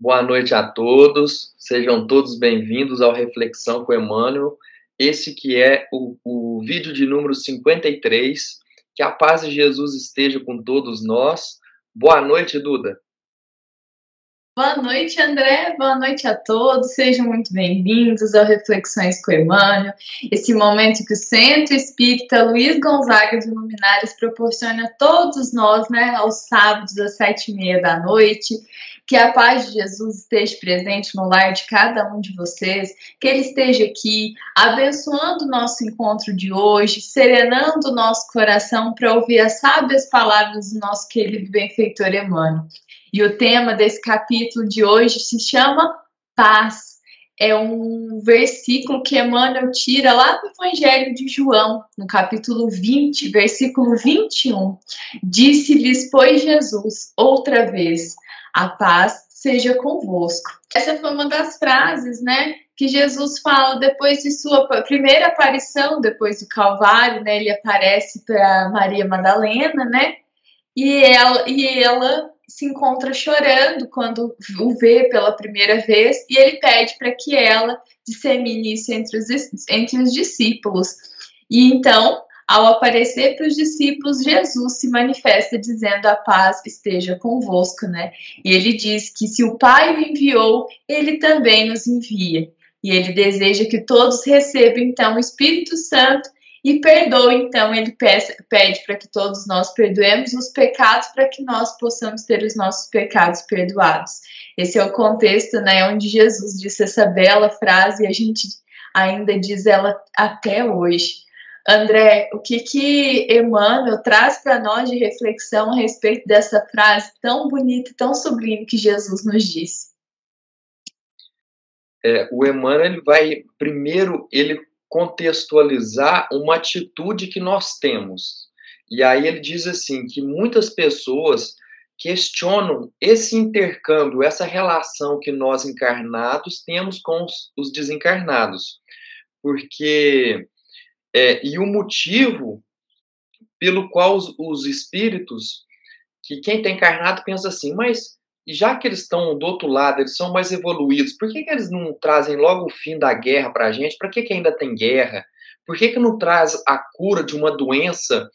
Boa noite a todos, sejam todos bem-vindos ao Reflexão com Emmanuel. Esse que é o vídeo de número 53. Que a paz de Jesus esteja com todos nós. Boa noite, Duda. Boa noite, André. Boa noite a todos. Sejam muito bem-vindos ao Reflexões com Emmanuel. Esse momento que o Centro Espírita Luiz Gonzaga de Luminares proporciona a todos nós, aos sábados às 7h30 da noite. Que a paz de Jesus esteja presente no lar de cada um de vocês, que Ele esteja aqui, abençoando o nosso encontro de hoje, serenando o nosso coração para ouvir as sábias palavras do nosso querido benfeitor Emmanuel. E o tema desse capítulo de hoje se chama Paz. É um versículo que Emmanuel tira lá do Evangelho de João, no capítulo 20, versículo 21. Disse-lhes, pois, Jesus, outra vez, a paz seja convosco. Essa foi uma das frases, que Jesus fala depois de sua primeira aparição, depois do Calvário, ele aparece para Maria Madalena, e ela se encontra chorando quando o vê pela primeira vez, e ele pede para que ela dissemine isso entre os discípulos. E então, ao aparecer para os discípulos, Jesus se manifesta dizendo: a paz esteja convosco, E ele diz que se o Pai o enviou, ele também nos envia. E ele deseja que todos recebam, então, o Espírito Santo e perdoe. Então, ele pede para que todos nós perdoemos os pecados, para que nós possamos ter os nossos pecados perdoados. Esse é o contexto, onde Jesus disse essa bela frase, e a gente ainda diz ela até hoje. André, o que Emmanuel traz para nós de reflexão a respeito dessa frase tão bonita e tão sublime que Jesus nos disse? O Emmanuel vai, primeiro, ele contextualizar uma atitude que nós temos. E aí ele diz assim, que muitas pessoas questionam esse intercâmbio, essa relação que nós encarnados temos com os desencarnados. Porque, e o motivo pelo qual os espíritos, que quem está encarnado pensa assim, mas já que eles estão do outro lado, eles são mais evoluídos, por que eles não trazem logo o fim da guerra para a gente? Para que ainda tem guerra? Por que não traz a cura de uma doença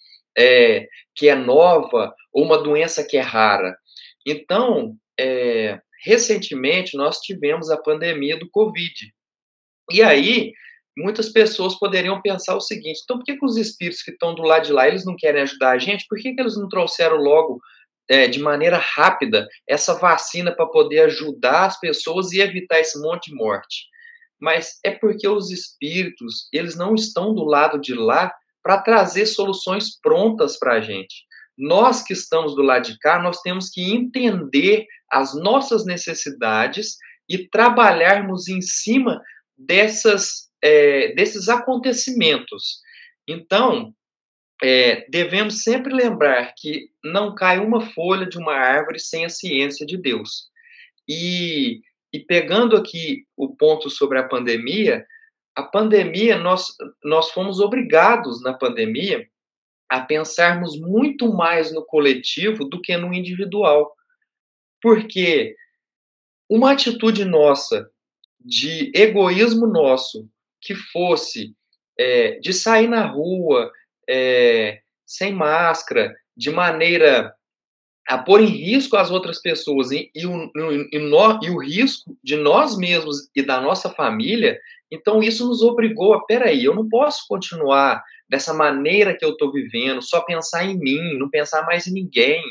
que é nova ou uma doença que é rara? Então, recentemente, nós tivemos a pandemia do Covid. E aí, muitas pessoas poderiam pensar o seguinte: então por que os espíritos que estão do lado de lá, eles não querem ajudar a gente? Por que eles não trouxeram logo, de maneira rápida, essa vacina para poder ajudar as pessoas e evitar esse monte de morte? Mas é porque os espíritos, eles não estão do lado de lá para trazer soluções prontas para a gente. Nós que estamos do lado de cá, nós temos que entender as nossas necessidades e trabalharmos em cima desses acontecimentos. Então, devemos sempre lembrar que não cai uma folha de uma árvore sem a ciência de Deus. E pegando aqui o ponto sobre a pandemia, nós fomos obrigados na pandemia a pensarmos muito mais no coletivo do que no individual. Porque uma atitude nossa, de egoísmo nosso, que fosse de sair na rua sem máscara, de maneira a pôr em risco as outras pessoas e o risco de nós mesmos e da nossa família, então isso nos obrigou a, peraí, eu não posso continuar dessa maneira que eu estou vivendo, só pensar em mim, não pensar mais em ninguém.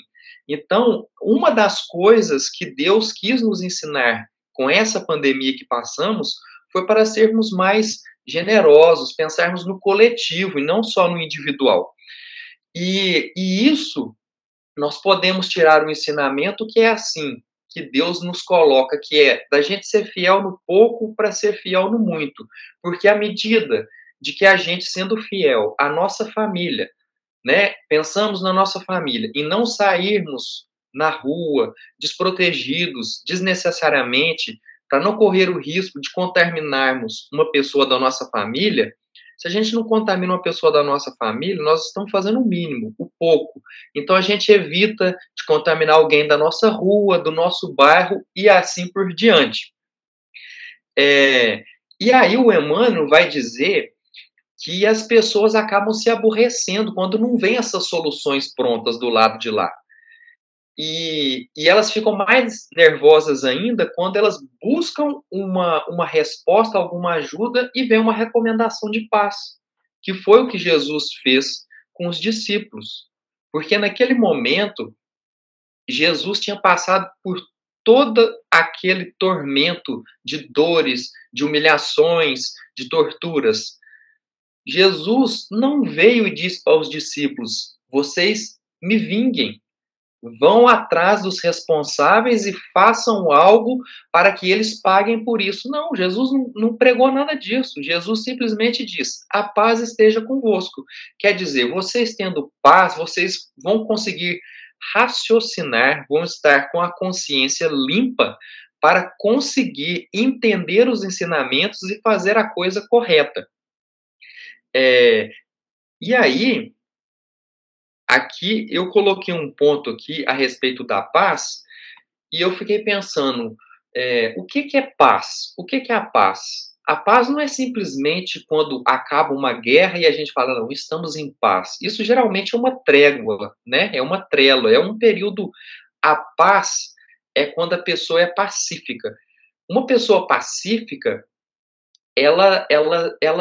Então, uma das coisas que Deus quis nos ensinar com essa pandemia que passamos foi para sermos mais generosos, pensarmos no coletivo e não só no individual. E isso nós podemos tirar um ensinamento que é assim, que Deus nos coloca, que é da gente ser fiel no pouco para ser fiel no muito. Porque à medida de que a gente, sendo fiel à nossa família, pensamos na nossa família e não sairmos na rua desprotegidos desnecessariamente para não correr o risco de contaminarmos uma pessoa da nossa família, Se a gente não contamina uma pessoa da nossa família, nós estamos fazendo o mínimo, o pouco. Então a gente evita de contaminar alguém da nossa rua, do nosso bairro e assim por diante. E aí o Emmanuel vai dizer que as pessoas acabam se aborrecendo quando não vem essas soluções prontas do lado de lá. E elas ficam mais nervosas ainda quando elas buscam uma resposta, alguma ajuda e vem uma recomendação de paz, que foi o que Jesus fez com os discípulos. Porque naquele momento, Jesus tinha passado por todo aquele tormento de dores, de humilhações, de torturas. Jesus não veio e disse para os discípulos: vocês me vinguem, vão atrás dos responsáveis e façam algo para que eles paguem por isso. Não, Jesus não pregou nada disso. Jesus simplesmente diz: a paz esteja convosco. Quer dizer, vocês tendo paz, vocês vão conseguir raciocinar, vão estar com a consciência limpa para conseguir entender os ensinamentos e fazer a coisa correta. E aí, aqui eu coloquei um ponto aqui a respeito da paz e eu fiquei pensando, o que que é paz? O que que é a paz? A paz não é simplesmente quando acaba uma guerra e a gente fala, não, estamos em paz. Isso geralmente é uma trégua, né? É uma trégua, é um período. A paz é quando a pessoa é pacífica. Uma pessoa pacífica, ela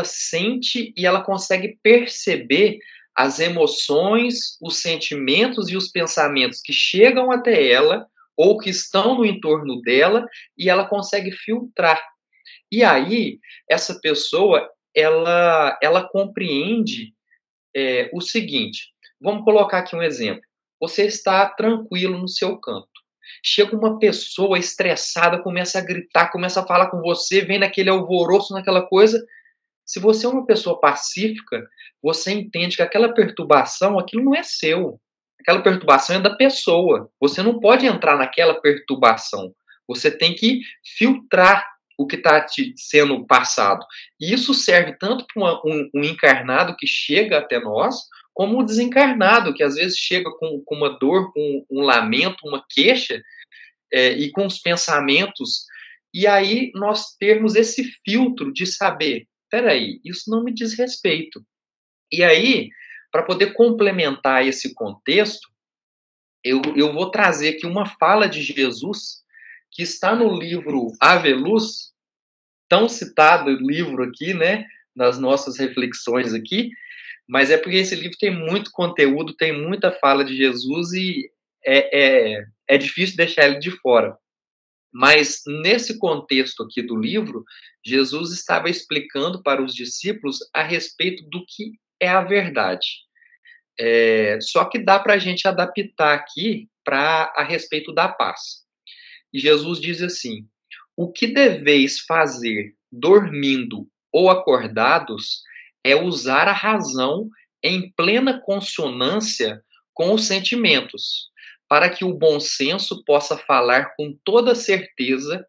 sente e ela consegue perceber as emoções, os sentimentos e os pensamentos que chegam até ela ou que estão no entorno dela e ela consegue filtrar. E aí essa pessoa ela compreende o seguinte. Vamos colocar aqui um exemplo. Você está tranquilo no seu canto. Chega uma pessoa estressada, começa a gritar, começa a falar com você, vem naquele alvoroço, naquela coisa. Se você é uma pessoa pacífica, você entende que aquela perturbação, aquilo não é seu. Aquela perturbação é da pessoa. Você não pode entrar naquela perturbação. Você tem que filtrar o que está sendo passado. E isso serve tanto para um encarnado que chega até nós, como o desencarnado, que às vezes chega com uma dor, com um lamento, uma queixa, e com os pensamentos. E aí nós termos esse filtro de saber, peraí, isso não me diz respeito. E aí, para poder complementar esse contexto, eu vou trazer aqui uma fala de Jesus que está no livro Ave Luz, tão citado livro aqui, né, nas nossas reflexões aqui, mas é porque esse livro tem muito conteúdo, tem muita fala de Jesus e é difícil deixar ele de fora. Mas nesse contexto aqui do livro, Jesus estava explicando para os discípulos a respeito do que é a verdade. Só que dá para a gente adaptar aqui para a respeito da paz. E Jesus diz assim: o que deveis fazer dormindo ou acordados é usar a razão em plena consonância com os sentimentos, para que o bom senso possa falar com toda certeza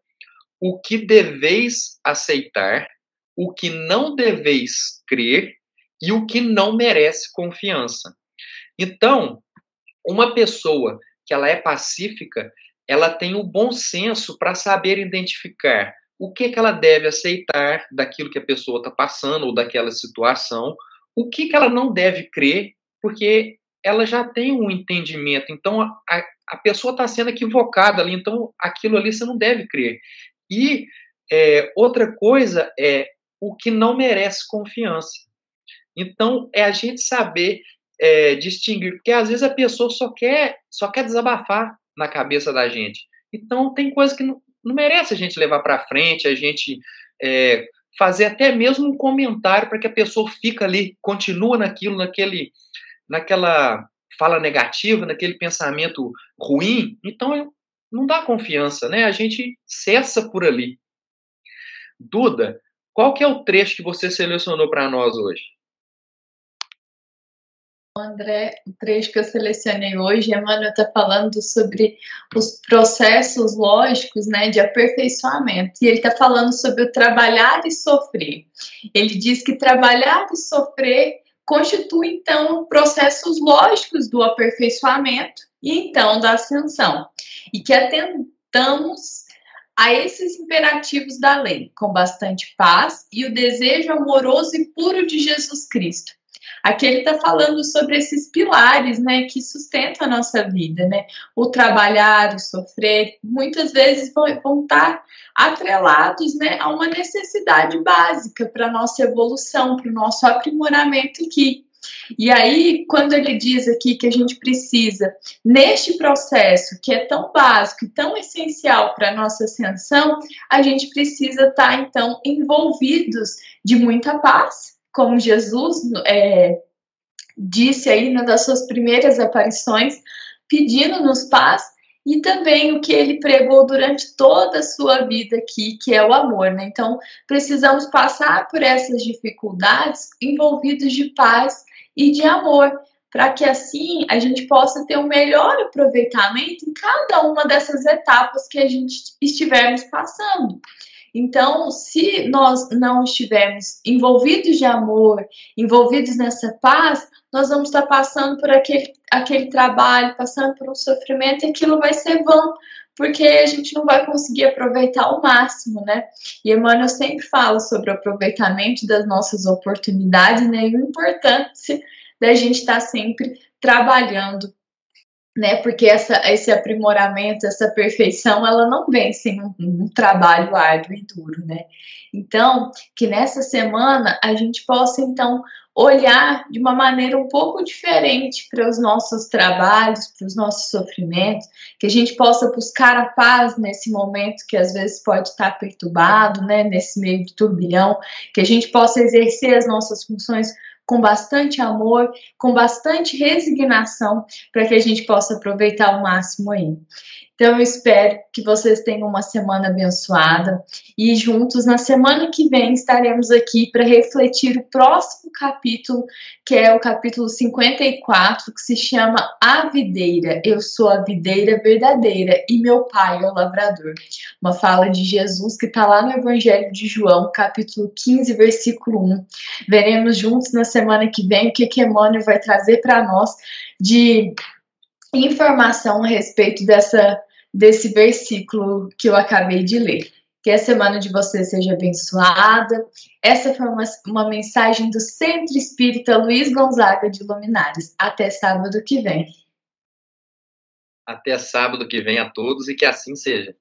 o que deveis aceitar, o que não deveis crer e o que não merece confiança. Então, uma pessoa que ela é pacífica, ela tem o bom senso para saber identificar o que ela deve aceitar daquilo que a pessoa está passando ou daquela situação, o que ela não deve crer, porque ela já tem um entendimento. Então, a pessoa está sendo equivocada ali, então aquilo ali você não deve crer. E outra coisa é o que não merece confiança. Então, é a gente saber distinguir, porque às vezes a pessoa só quer desabafar na cabeça da gente. Então, tem coisa que não merece a gente levar para frente, a gente fazer até mesmo um comentário para que a pessoa fica ali, continua naquilo, naquela fala negativa, naquele pensamento ruim. Então, não dá confiança, né? A gente cessa por ali. Duda, qual que é o trecho que você selecionou para nós hoje? André, o trecho que eu selecionei hoje, Emmanuel está falando sobre os processos lógicos, né, de aperfeiçoamento. E ele está falando sobre o trabalhar e sofrer. Ele diz que trabalhar e sofrer constitui, então, processos lógicos do aperfeiçoamento e, então, da ascensão. E que atentamos a esses imperativos da lei, com bastante paz e o desejo amoroso e puro de Jesus Cristo. Aqui ele está falando sobre esses pilares, né, que sustentam a nossa vida, né? O trabalhar, o sofrer, muitas vezes vão estar atrelados, né, a uma necessidade básica para a nossa evolução, para o nosso aprimoramento aqui. E aí, quando ele diz aqui que a gente precisa, neste processo que é tão básico e tão essencial para a nossa ascensão, a gente precisa estar, então, envolvidos de muita paz, como Jesus disse aí numa das suas primeiras aparições, pedindo-nos paz, e também o que ele pregou durante toda a sua vida aqui, que é o amor, né? Então, precisamos passar por essas dificuldades envolvidos de paz e de amor, para que assim a gente possa ter um melhor aproveitamento em cada uma dessas etapas que a gente estivermos passando. Então, se nós não estivermos envolvidos de amor, envolvidos nessa paz, nós vamos estar passando por aquele trabalho, passando por um sofrimento, e aquilo vai ser vão, porque a gente não vai conseguir aproveitar ao máximo, né? E Emmanuel sempre fala sobre o aproveitamento das nossas oportunidades, né? E a importância da gente estar sempre trabalhando, né? Porque esse aprimoramento, essa perfeição, ela não vem sem um trabalho árduo e duro, né? Então, que nessa semana a gente possa, então, olhar de uma maneira um pouco diferente para os nossos trabalhos, para os nossos sofrimentos, que a gente possa buscar a paz nesse momento que às vezes pode estar perturbado, né? Nesse meio de turbilhão, que a gente possa exercer as nossas funções com bastante amor, com bastante resignação, para que a gente possa aproveitar ao máximo aí. Então, eu espero que vocês tenham uma semana abençoada e juntos, na semana que vem, estaremos aqui para refletir o próximo capítulo, que é o capítulo 54, que se chama A Videira. Eu sou a videira verdadeira e meu pai é o lavrador. Uma fala de Jesus que está lá no Evangelho de João, capítulo 15, versículo 1. Veremos juntos na semana que vem o que Emmanuel vai trazer para nós de informação a respeito desse versículo que eu acabei de ler. Que a semana de vocês seja abençoada. Essa foi uma mensagem do Centro Espírita Luiz Gonzaga de Luminares. Até sábado que vem. Até sábado que vem a todos e que assim seja.